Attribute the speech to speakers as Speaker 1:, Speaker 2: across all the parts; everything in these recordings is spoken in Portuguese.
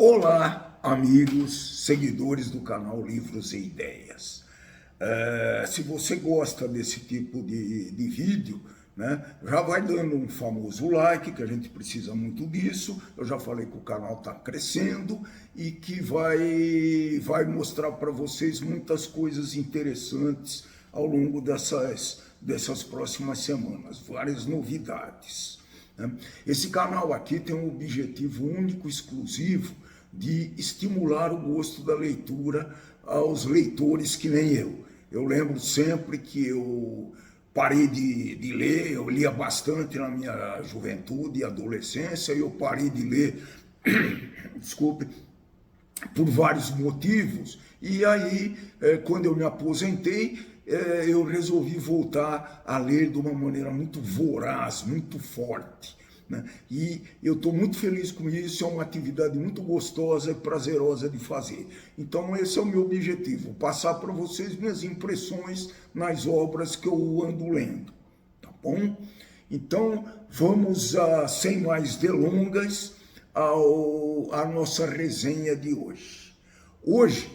Speaker 1: Olá, amigos, seguidores do canal Livros e Ideias. Se você gosta desse tipo de vídeo, né, já vai dando um famoso like, que a gente precisa muito disso. Eu já falei que o canal está crescendo e que vai mostrar para vocês muitas coisas interessantes ao longo dessas próximas semanas, várias novidades. Esse canal aqui tem um objetivo único, exclusivo, de estimular o gosto da leitura aos leitores que nem eu. Eu lembro sempre que eu parei de ler, eu lia bastante na minha juventude e adolescência, e eu parei de ler, desculpe, por vários motivos, e aí, quando eu me aposentei, eu resolvi voltar a ler de uma maneira muito voraz, muito forte. E eu estou muito feliz com isso, é uma atividade muito gostosa e prazerosa de fazer. Então esse é o meu objetivo, passar para vocês minhas impressões nas obras que eu ando lendo, tá bom? Então vamos, sem mais delongas, à nossa resenha de hoje. Hoje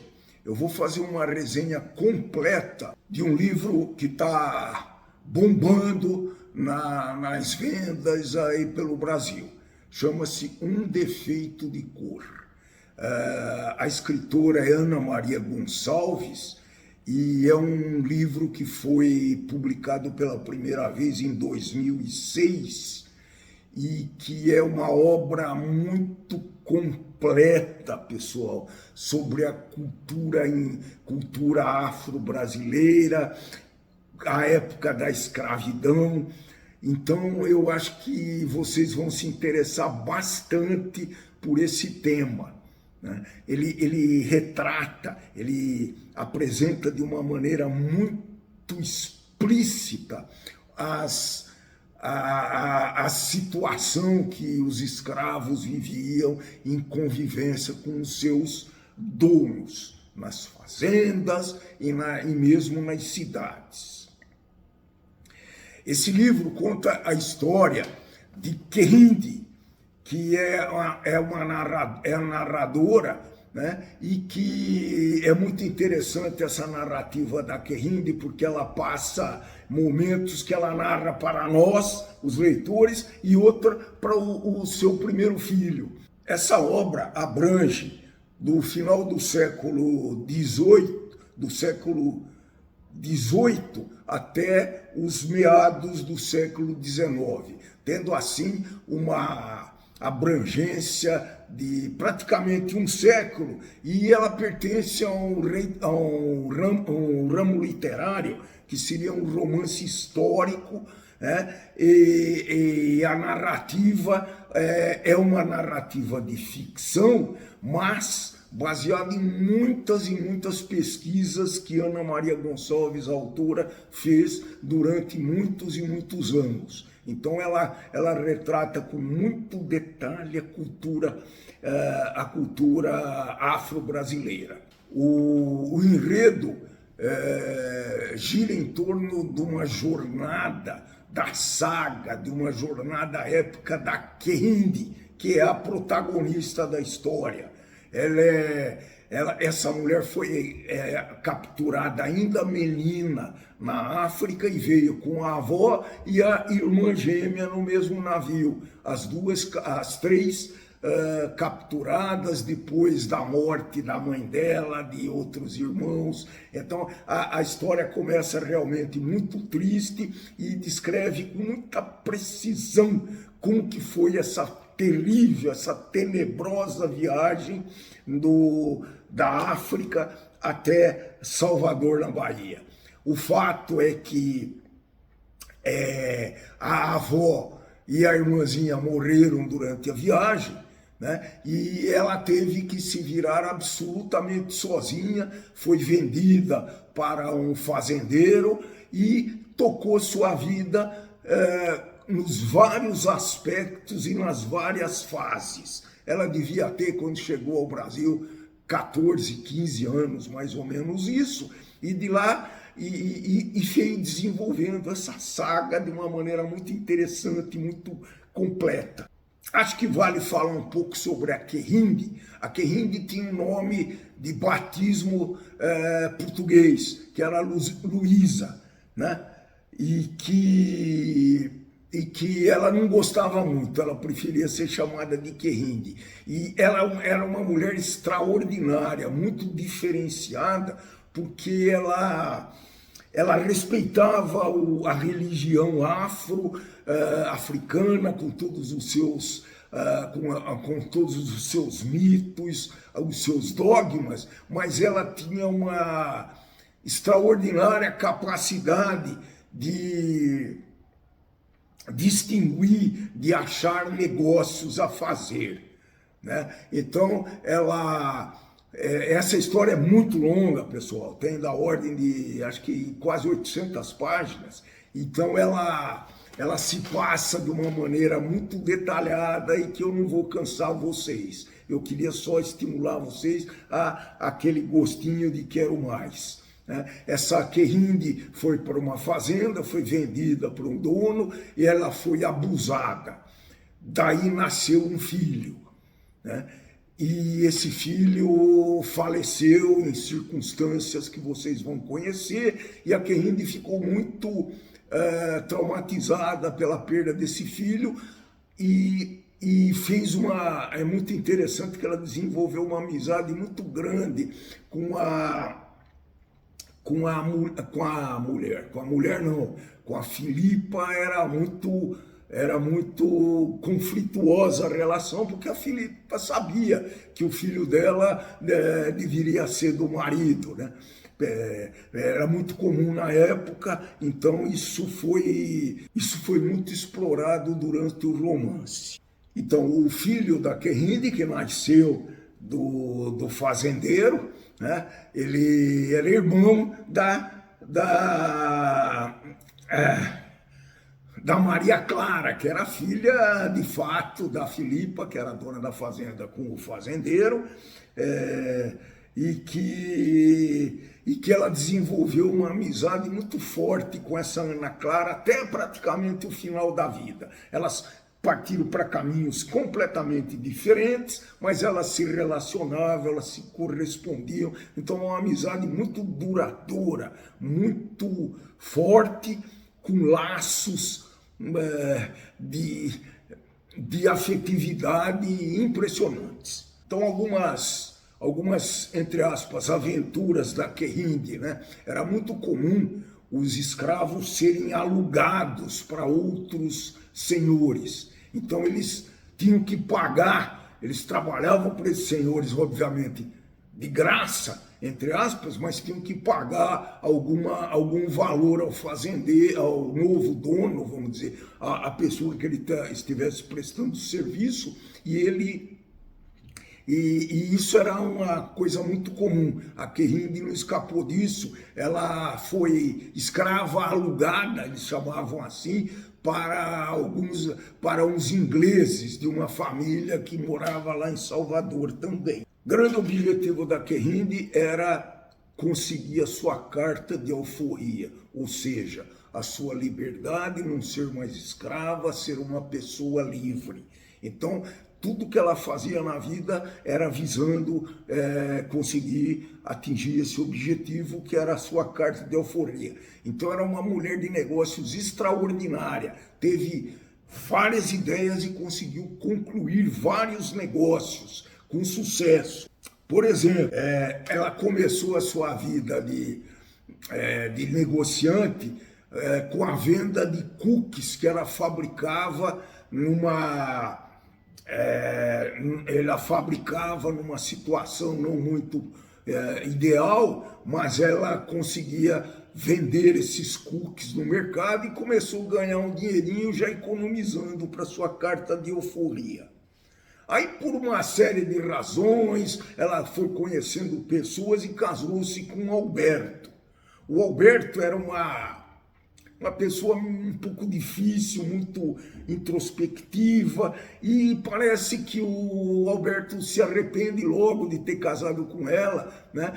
Speaker 1: eu vou fazer uma resenha completa de um livro que está bombando nas vendas aí pelo Brasil. Chama-se Um Defeito de Cor. A escritora é Ana Maria Gonçalves e é um livro que foi publicado pela primeira vez em 2006 e que é uma obra muito completa, pessoal, sobre a cultura afro-brasileira, a época da escravidão. Então eu acho que vocês vão se interessar bastante por esse tema, né? Ele retrata, ele apresenta de uma maneira muito explícita a situação que os escravos viviam em convivência com os seus donos, nas fazendas e mesmo nas cidades. Esse livro conta a história de Querinde, que é a narradora, né? E que é muito interessante essa narrativa da Querinde, porque ela passa momentos que ela narra para nós, os leitores, e outra para o seu primeiro filho. Essa obra abrange do final do século XVIII até os meados do século XIX, tendo assim uma abrangência de praticamente um século, e ela pertence a um ramo literário que seria um romance histórico, né? E a narrativa é uma narrativa de ficção, mas baseada em muitas e muitas pesquisas que Ana Maria Gonçalves, a autora, fez durante muitos e muitos anos. Então ela retrata com muito detalhe a cultura afro-brasileira. O enredo gira em torno de uma jornada da saga, de uma jornada épica da Querinde, que é a protagonista da história. Essa mulher foi capturada ainda menina na África e veio com a avó e a irmã gêmea no mesmo navio. As três capturadas depois da morte da mãe dela, de outros irmãos. Então a história começa realmente muito triste e descreve com muita precisão como que foi essa terrível, essa tenebrosa viagem da África até Salvador, na Bahia. O fato é que a avó e a irmãzinha morreram durante a viagem, né? E ela teve que se virar absolutamente sozinha, foi vendida para um fazendeiro e tocou sua vida nos vários aspectos e nas várias fases. Ela devia ter, quando chegou ao Brasil, 14, 15 anos, mais ou menos isso, e de lá e veio desenvolvendo essa saga de uma maneira muito interessante, muito completa. Acho que vale falar um pouco sobre a Querinde. A Querinde tinha um nome de batismo português, que era Luísa, né? E que ela não gostava muito, ela preferia ser chamada de Querinde. E ela era uma mulher extraordinária, muito diferenciada, porque ela respeitava a religião africana, com todos os seus com todos os seus mitos, os seus dogmas, mas ela tinha uma extraordinária capacidade de distinguir, de achar negócios a fazer, né? Então, essa história é muito longa, pessoal, tem da ordem de, acho que quase 800 páginas, então ela se passa de uma maneira muito detalhada e que eu não vou cansar vocês. Eu queria só estimular vocês a aquele gostinho de quero mais. Essa Querinde foi para uma fazenda, foi vendida para um dono e ela foi abusada. Daí nasceu um filho, né? E esse filho faleceu em circunstâncias que vocês vão conhecer, e a Querinde ficou muito traumatizada pela perda desse filho e fez é muito interessante que ela desenvolveu uma amizade muito grande com a Filipa. Era muito conflituosa a relação, porque a Filipa sabia que o filho dela deveria ser do marido, né? Era muito comum na época, então isso foi muito explorado durante o romance. Então, o filho da Querinde, que nasceu do fazendeiro, né? Ele era irmão da Maria Clara, que era filha, de fato, da Filipa, que era dona da fazenda com o fazendeiro, e que ela desenvolveu uma amizade muito forte com essa Ana Clara até praticamente o final da vida. Elas partiram para caminhos completamente diferentes, mas elas se relacionavam, elas se correspondiam. Então, uma amizade muito duradoura, muito forte, com laços de afetividade impressionantes. Então, algumas, entre aspas, aventuras da Querinde, né? Era muito comum os escravos serem alugados para outros senhores. Então, eles tinham que pagar, eles trabalhavam para esses senhores, obviamente, de graça, entre aspas, mas tinham que pagar algum valor ao fazendeiro, ao novo dono, vamos dizer, a pessoa que ele estivesse prestando serviço, e isso era uma coisa muito comum. A Querinde não escapou disso, ela foi escrava alugada, eles chamavam assim, para uns ingleses de uma família que morava lá em Salvador também. O grande objetivo da Querinde era conseguir a sua carta de alforria, ou seja, a sua liberdade, não ser mais escrava, ser uma pessoa livre. Então, tudo que ela fazia na vida era visando conseguir atingir esse objetivo, que era a sua carta de alforria. Então, era uma mulher de negócios extraordinária, teve várias ideias e conseguiu concluir vários negócios com sucesso. Por exemplo, ela começou a sua vida de negociante com a venda de cookies que ela fabricava numa situação não muito ideal, mas ela conseguia vender esses cookies no mercado e começou a ganhar um dinheirinho já economizando para sua carta de alforria. Aí, por uma série de razões, ela foi conhecendo pessoas e casou-se com o Alberto. O Alberto era uma pessoa um pouco difícil, muito introspectiva, e parece que o Alberto se arrepende logo de ter casado com ela, né?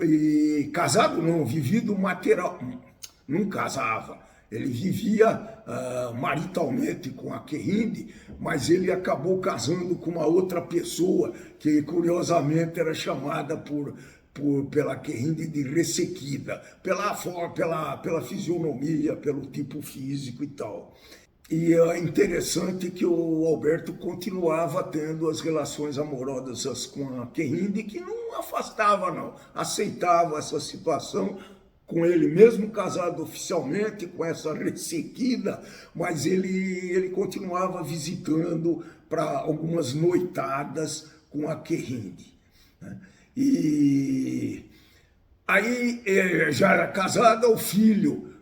Speaker 1: E casado não, vivido material, não casava. Ele vivia maritalmente com a Querinde, mas ele acabou casando com uma outra pessoa que, curiosamente, era chamada pela Querinde de Ressequida, pela fisionomia, pelo tipo físico e tal. E é interessante que o Alberto continuava tendo as relações amorosas com a Querinde, que não afastava, não, aceitava essa situação, com ele mesmo casado oficialmente, com essa Ressequida, mas ele continuava visitando para algumas noitadas com a Querinde, né? E aí já era casada, o filho,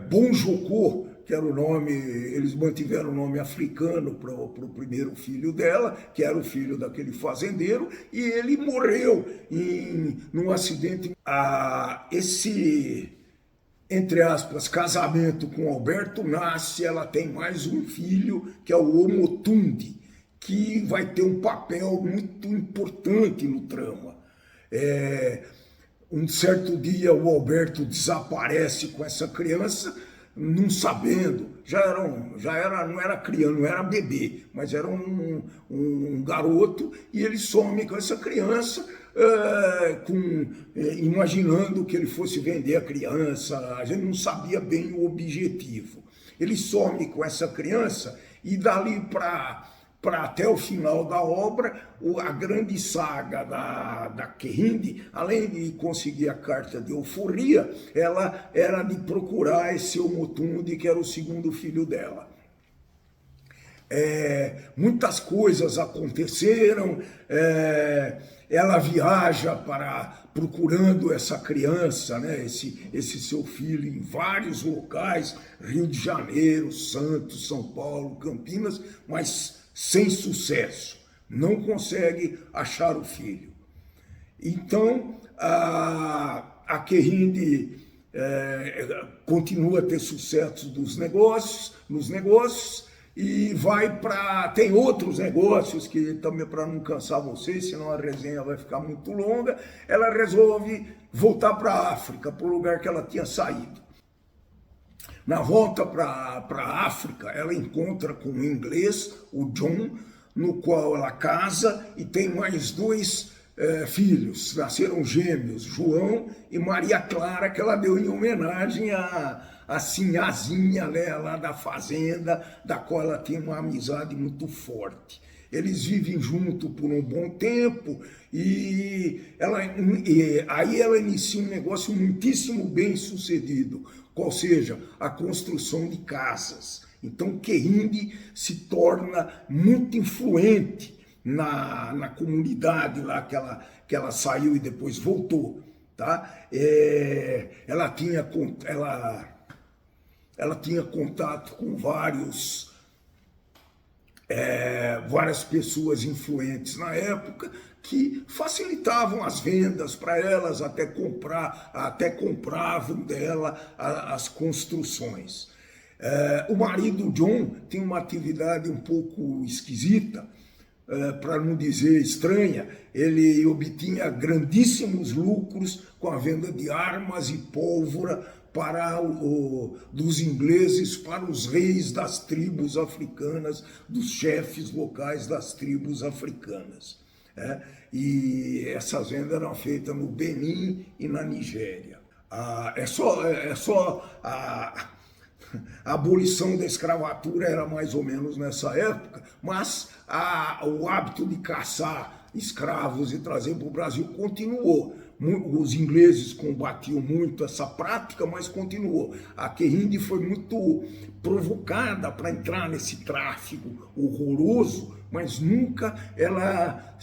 Speaker 1: Bonjocô, que era o nome, eles mantiveram o nome africano para o primeiro filho dela, que era o filho daquele fazendeiro, e ele morreu num acidente. Esse, entre aspas, casamento com Alberto nasce, ela tem mais um filho, que é o Omotundi, que vai ter um papel muito importante no trama. Um certo dia o Alberto desaparece com essa criança, não sabendo, não era criança, não era bebê, mas era um garoto, e ele some com essa criança, imaginando que ele fosse vender a criança. A gente não sabia bem o objetivo. Ele some com essa criança e dali para até o final da obra, a grande saga da Querinde, além de conseguir a carta de euforia, ela era de procurar esse Omotundi, que era o segundo filho dela. Muitas coisas aconteceram, ela viaja procurando essa criança, né, esse seu filho, em vários locais, Rio de Janeiro, Santos, São Paulo, Campinas, mas sem sucesso, não consegue achar o filho. Então, a Querinde continua a ter sucesso nos negócios, e vai tem outros negócios que também, para não cansar vocês, senão a resenha vai ficar muito longa, ela resolve voltar para a África, para o lugar que ela tinha saído. Na volta para a África, ela encontra com um inglês, o John, no qual ela casa e tem mais dois filhos. Nasceram gêmeos, João e Maria Clara, que ela deu em homenagem a Sinhazinha, né, lá da fazenda, da qual ela tem uma amizade muito forte. Eles vivem junto por um bom tempo e aí ela inicia um negócio muitíssimo bem sucedido, qual seja a construção de casas. Então Querinde se torna muito influente na comunidade lá que ela saiu e depois voltou, tá? Ela tinha contato com várias pessoas influentes na época que facilitavam as vendas para elas, até compravam dela as construções. O marido John tem uma atividade um pouco esquisita, para não dizer estranha. Ele obtinha grandíssimos lucros com a venda de armas e pólvora dos ingleses para os reis das tribos africanas, dos chefes locais das tribos africanas. E essas vendas eram feitas no Benin e na Nigéria. A abolição da escravatura era mais ou menos nessa época, mas o hábito de caçar escravos e trazer para o Brasil continuou. Os ingleses combatiam muito essa prática, mas continuou. A Querinde foi muito provocada para entrar nesse tráfico horroroso, mas nunca ela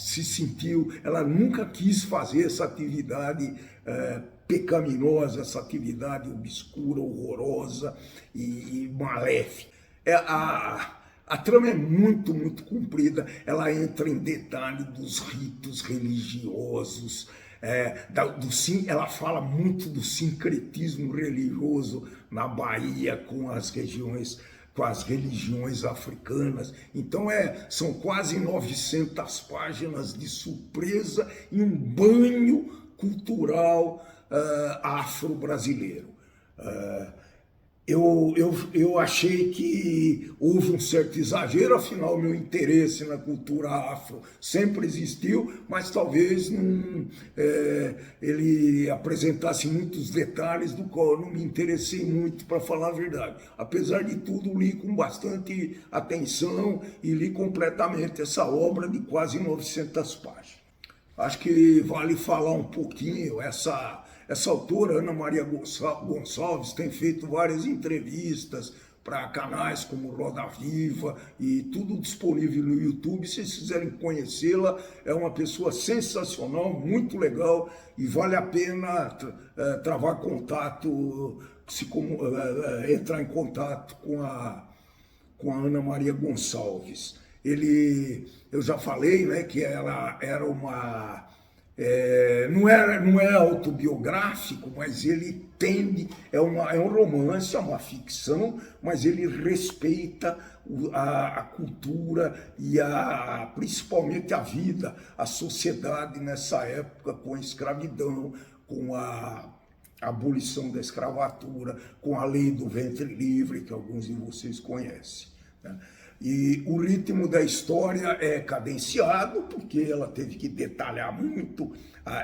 Speaker 1: ela nunca quis fazer essa atividade pecaminosa, essa atividade obscura, horrorosa e maléfica. A trama é muito, muito comprida, ela entra em detalhe dos ritos religiosos, ela fala muito do sincretismo religioso na Bahia com as religiões africanas. Então são quase 900 páginas de surpresa e um banho cultural afro-brasileiro. eu achei que houve um certo exagero, afinal, meu interesse na cultura afro sempre existiu, mas talvez não, ele apresentasse muitos detalhes do qual eu não me interessei muito, para falar a verdade. Apesar de tudo, li com bastante atenção e li completamente essa obra de quase 900 páginas. Acho que vale falar um pouquinho, essa autora, Ana Maria Gonçalves, tem feito várias entrevistas para canais como Roda Viva e tudo disponível no YouTube. Se vocês quiserem conhecê-la, é uma pessoa sensacional, muito legal e vale a pena travar contato, entrar em contato com a Ana Maria Gonçalves. Eu já falei, né, que ela era uma... não é autobiográfico, mas ele tende, é um romance, é uma ficção, mas ele respeita a cultura e principalmente a vida, a sociedade nessa época, com a escravidão, com a abolição da escravatura, com a lei do ventre livre, que alguns de vocês conhecem, né? E o ritmo da história é cadenciado, porque ela teve que detalhar muito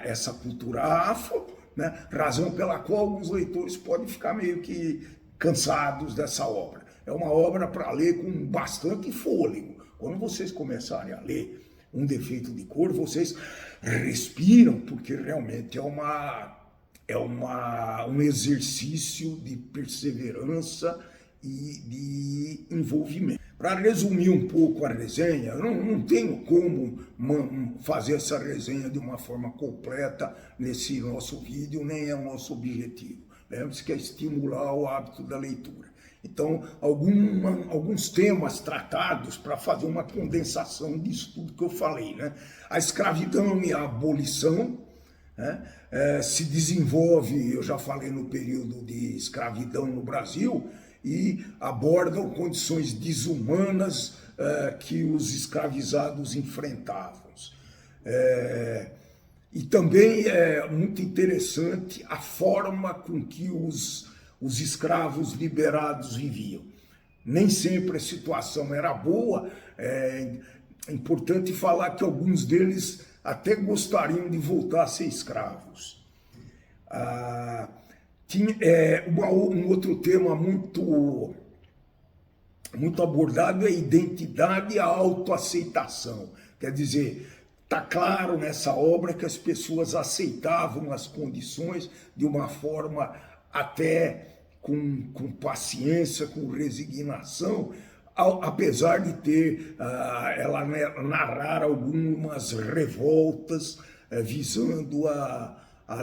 Speaker 1: essa cultura afro, né? Razão pela qual alguns leitores podem ficar meio que cansados dessa obra. É uma obra para ler com bastante fôlego. Quando vocês começarem a ler Um Defeito de Cor, vocês respiram, porque realmente um exercício de perseverança e de envolvimento. Para resumir um pouco a resenha, eu não tenho como fazer essa resenha de uma forma completa nesse nosso vídeo, nem é o nosso objetivo. Lembre-se que é estimular o hábito da leitura. Então, alguns temas tratados para fazer uma condensação disso tudo que eu falei, né? A escravidão e a abolição, né? Se desenvolve, eu já falei, no período de escravidão no Brasil, e abordam condições desumanas que os escravizados enfrentavam. E também é muito interessante a forma com que os escravos liberados viviam. Nem sempre a situação era boa, é importante falar que alguns deles até gostariam de voltar a ser escravos. Um outro tema muito abordado é a identidade e a autoaceitação. Quer dizer, está claro nessa obra que as pessoas aceitavam as condições de uma forma até com paciência, com resignação, apesar de ela narrar algumas revoltas visando a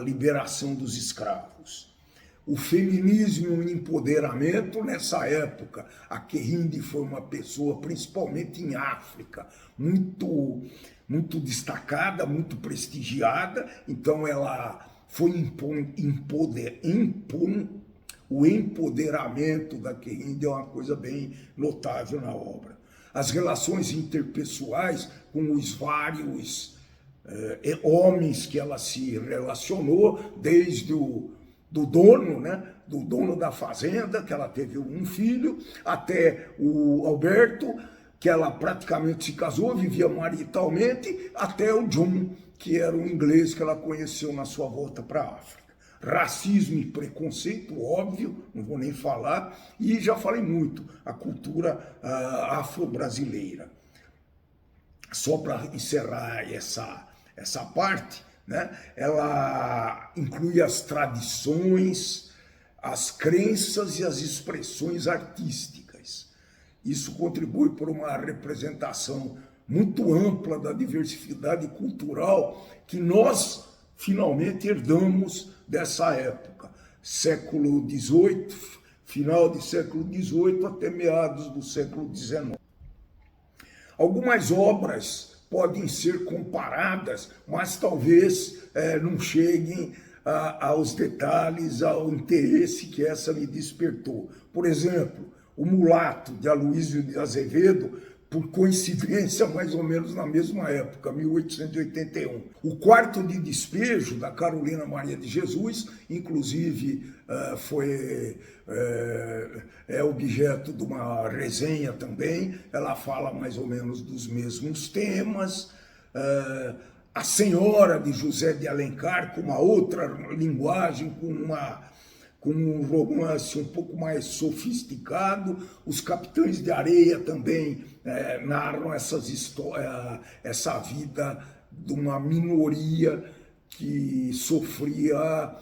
Speaker 1: liberação dos escravos. O feminismo e o empoderamento nessa época. A Querinde foi uma pessoa, principalmente em África, muito destacada, muito prestigiada, então ela foi o empoderamento da Querinde é uma coisa bem notável na obra. As relações interpessoais com os vários homens que ela se relacionou, desde do dono, né, do dono da fazenda, que ela teve um filho, até o Alberto, que ela praticamente se casou, vivia maritalmente, até o John, que era um inglês que ela conheceu na sua volta para a África. Racismo e preconceito, óbvio, não vou nem falar, e já falei muito, a cultura afro-brasileira. Só para encerrar essa parte, né, ela inclui as tradições, as crenças e as expressões artísticas. Isso contribui para uma representação muito ampla da diversidade cultural que nós finalmente herdamos dessa época, século XVIII, final do século XVIII até meados do século XIX. Algumas obras podem ser comparadas, mas talvez não cheguem aos detalhes, ao interesse que essa me despertou. Por exemplo, O Mulato, de Aloysio de Azevedo, por coincidência, mais ou menos na mesma época, 1881. O Quarto de Despejo, da Carolina Maria de Jesus, inclusive é objeto de uma resenha também, ela fala mais ou menos dos mesmos temas. A Senhora, de José de Alencar, com uma outra linguagem, com um romance um pouco mais sofisticado. Os Capitães de Areia também narram essa vida de uma minoria que sofria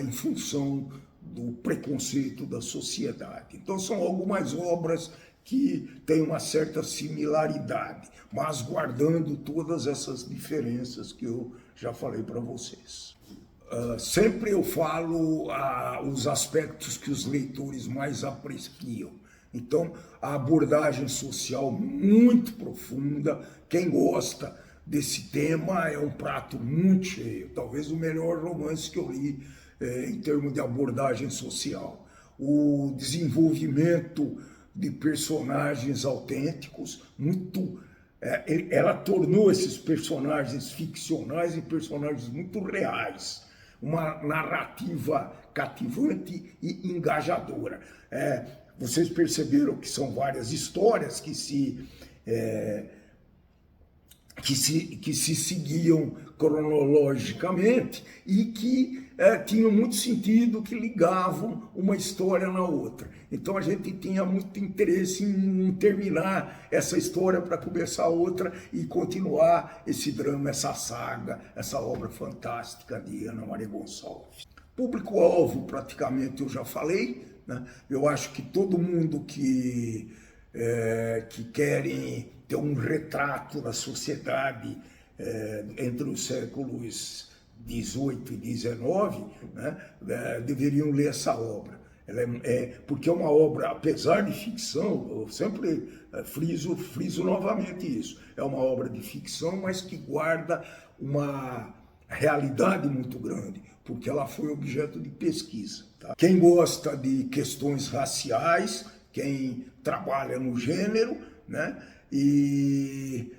Speaker 1: em função do preconceito da sociedade. Então são algumas obras que têm uma certa similaridade, mas guardando todas essas diferenças que eu já falei para vocês. Sempre eu falo os aspectos que os leitores mais apreciam. Então, a abordagem social muito profunda. Quem gosta desse tema é um prato muito cheio. Talvez o melhor romance que eu li em termos de abordagem social. O desenvolvimento de personagens autênticos, ela tornou esses personagens ficcionais em personagens muito reais. Uma narrativa cativante e engajadora. Vocês perceberam que são várias histórias que se seguiam cronologicamente e que tinham muito sentido, que ligavam uma história na outra. Então a gente tinha muito interesse em terminar essa história para começar outra e continuar esse drama, essa saga, essa obra fantástica de Ana Maria Gonçalves. Público-alvo, praticamente, eu já falei, né? Eu acho que todo mundo que querem ter um retrato da sociedade entre os séculos 18 e 19, né, deveriam ler essa obra. Porque é uma obra, apesar de ficção, eu sempre friso novamente isso, é uma obra de ficção, mas que guarda uma realidade muito grande, porque ela foi objeto de pesquisa. Tá? Quem gosta de questões raciais, quem trabalha no gênero, né, e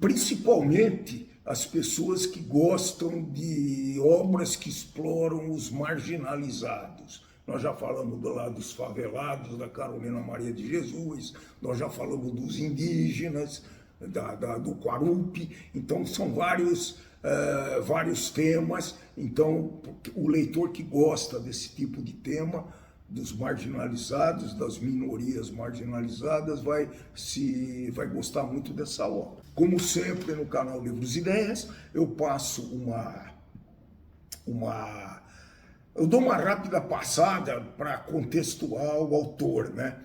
Speaker 1: principalmente as pessoas que gostam de obras que exploram os marginalizados. Nós já falamos do lado dos favelados, da Carolina Maria de Jesus, nós já falamos dos indígenas, do Quarupi. Então são vários temas. Então o leitor que gosta desse tipo de tema, dos marginalizados, das minorias marginalizadas, vai gostar muito dessa obra. Como sempre no canal Livros e Ideias, eu passo eu dou uma rápida passada para contextuar o autor, né?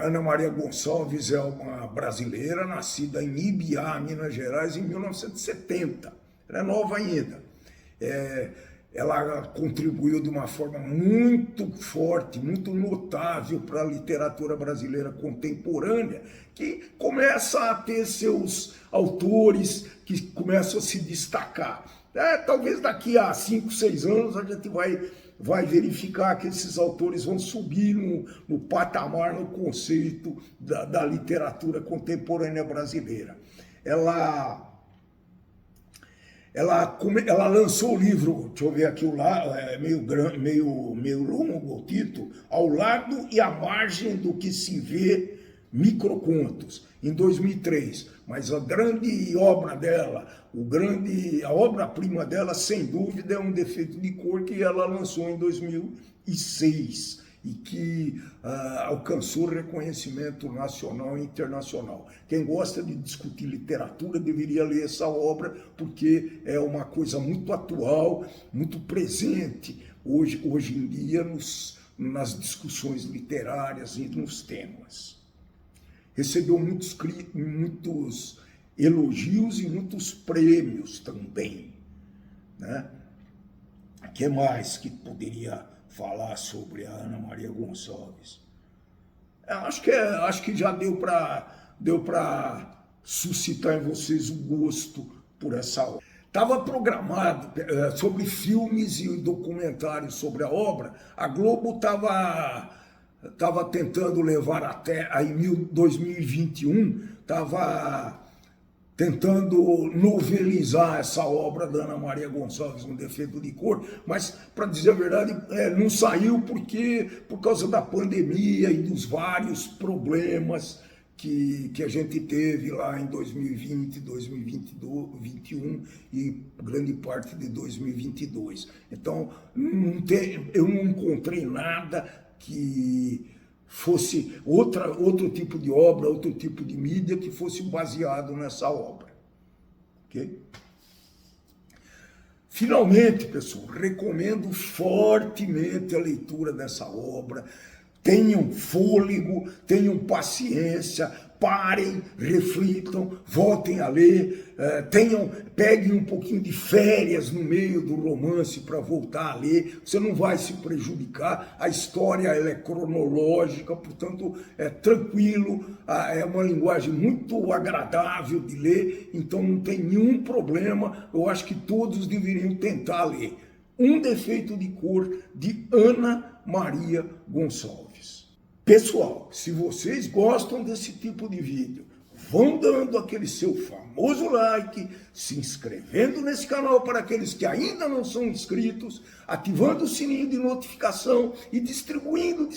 Speaker 1: Ana Maria Gonçalves é uma brasileira nascida em Ibiá, Minas Gerais, em 1970. Ela é nova ainda. Ela contribuiu de uma forma muito forte, muito notável para a literatura brasileira contemporânea, que começa a ter seus autores que começam a se destacar. Talvez daqui a 5, 6 anos a gente vai verificar que esses autores vão subir no patamar, no conceito da literatura contemporânea brasileira. Ela lançou o livro, deixa eu ver aqui o lado, meio longo o título, Ao Lado e à Margem do que se vê, microcontos, em 2003. Mas a grande obra dela, a obra-prima dela, sem dúvida, é Um Defeito de Cor, que ela lançou em 2006. E que alcançou reconhecimento nacional e internacional. Quem gosta de discutir literatura deveria ler essa obra, porque é uma coisa muito atual, muito presente hoje em dia nas discussões literárias e nos temas. Recebeu muitos elogios e muitos prêmios também, né? O que mais que poderia falar sobre a Ana Maria Gonçalves? Acho que já deu para suscitar em vocês o gosto por essa obra. Estava programado sobre filmes e documentários sobre a obra. A Globo estava estava tentando levar até aí 2021, estava tentando novelizar essa obra da Ana Maria Gonçalves, Um Defeito de Cor, mas, para dizer a verdade, não saiu por causa da pandemia e dos vários problemas que a gente teve lá em 2020, 2021 e grande parte de 2022. Então, eu não encontrei nada que fosse outro tipo de obra, outro tipo de mídia que fosse baseado nessa obra. Ok? Finalmente, pessoal, recomendo fortemente a leitura dessa obra. Tenham fôlego, tenham paciência, parem, reflitam, voltem a ler, peguem um pouquinho de férias no meio do romance para voltar a ler. Você não vai se prejudicar, a história ela é cronológica, portanto é tranquilo, é uma linguagem muito agradável de ler, então não tem nenhum problema. Eu acho que todos deveriam tentar ler Um Defeito de Cor, de Ana Maria Gonçalves. Pessoal, se vocês gostam desse tipo de vídeo, vão dando aquele seu famoso like, se inscrevendo nesse canal para aqueles que ainda não são inscritos, ativando o sininho de notificação e distribuindo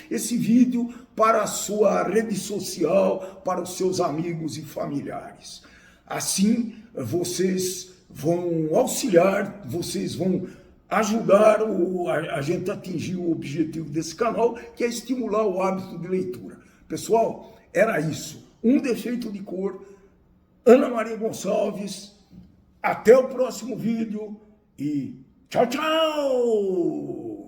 Speaker 1: esse vídeo para a sua rede social, para os seus amigos e familiares. Assim, vocês vão auxiliar, vocês vão ajudar a gente a atingir o objetivo desse canal, que é estimular o hábito de leitura. Pessoal, era isso. Um Defeito de Cor, Ana Maria Gonçalves. Até o próximo vídeo e tchau, tchau!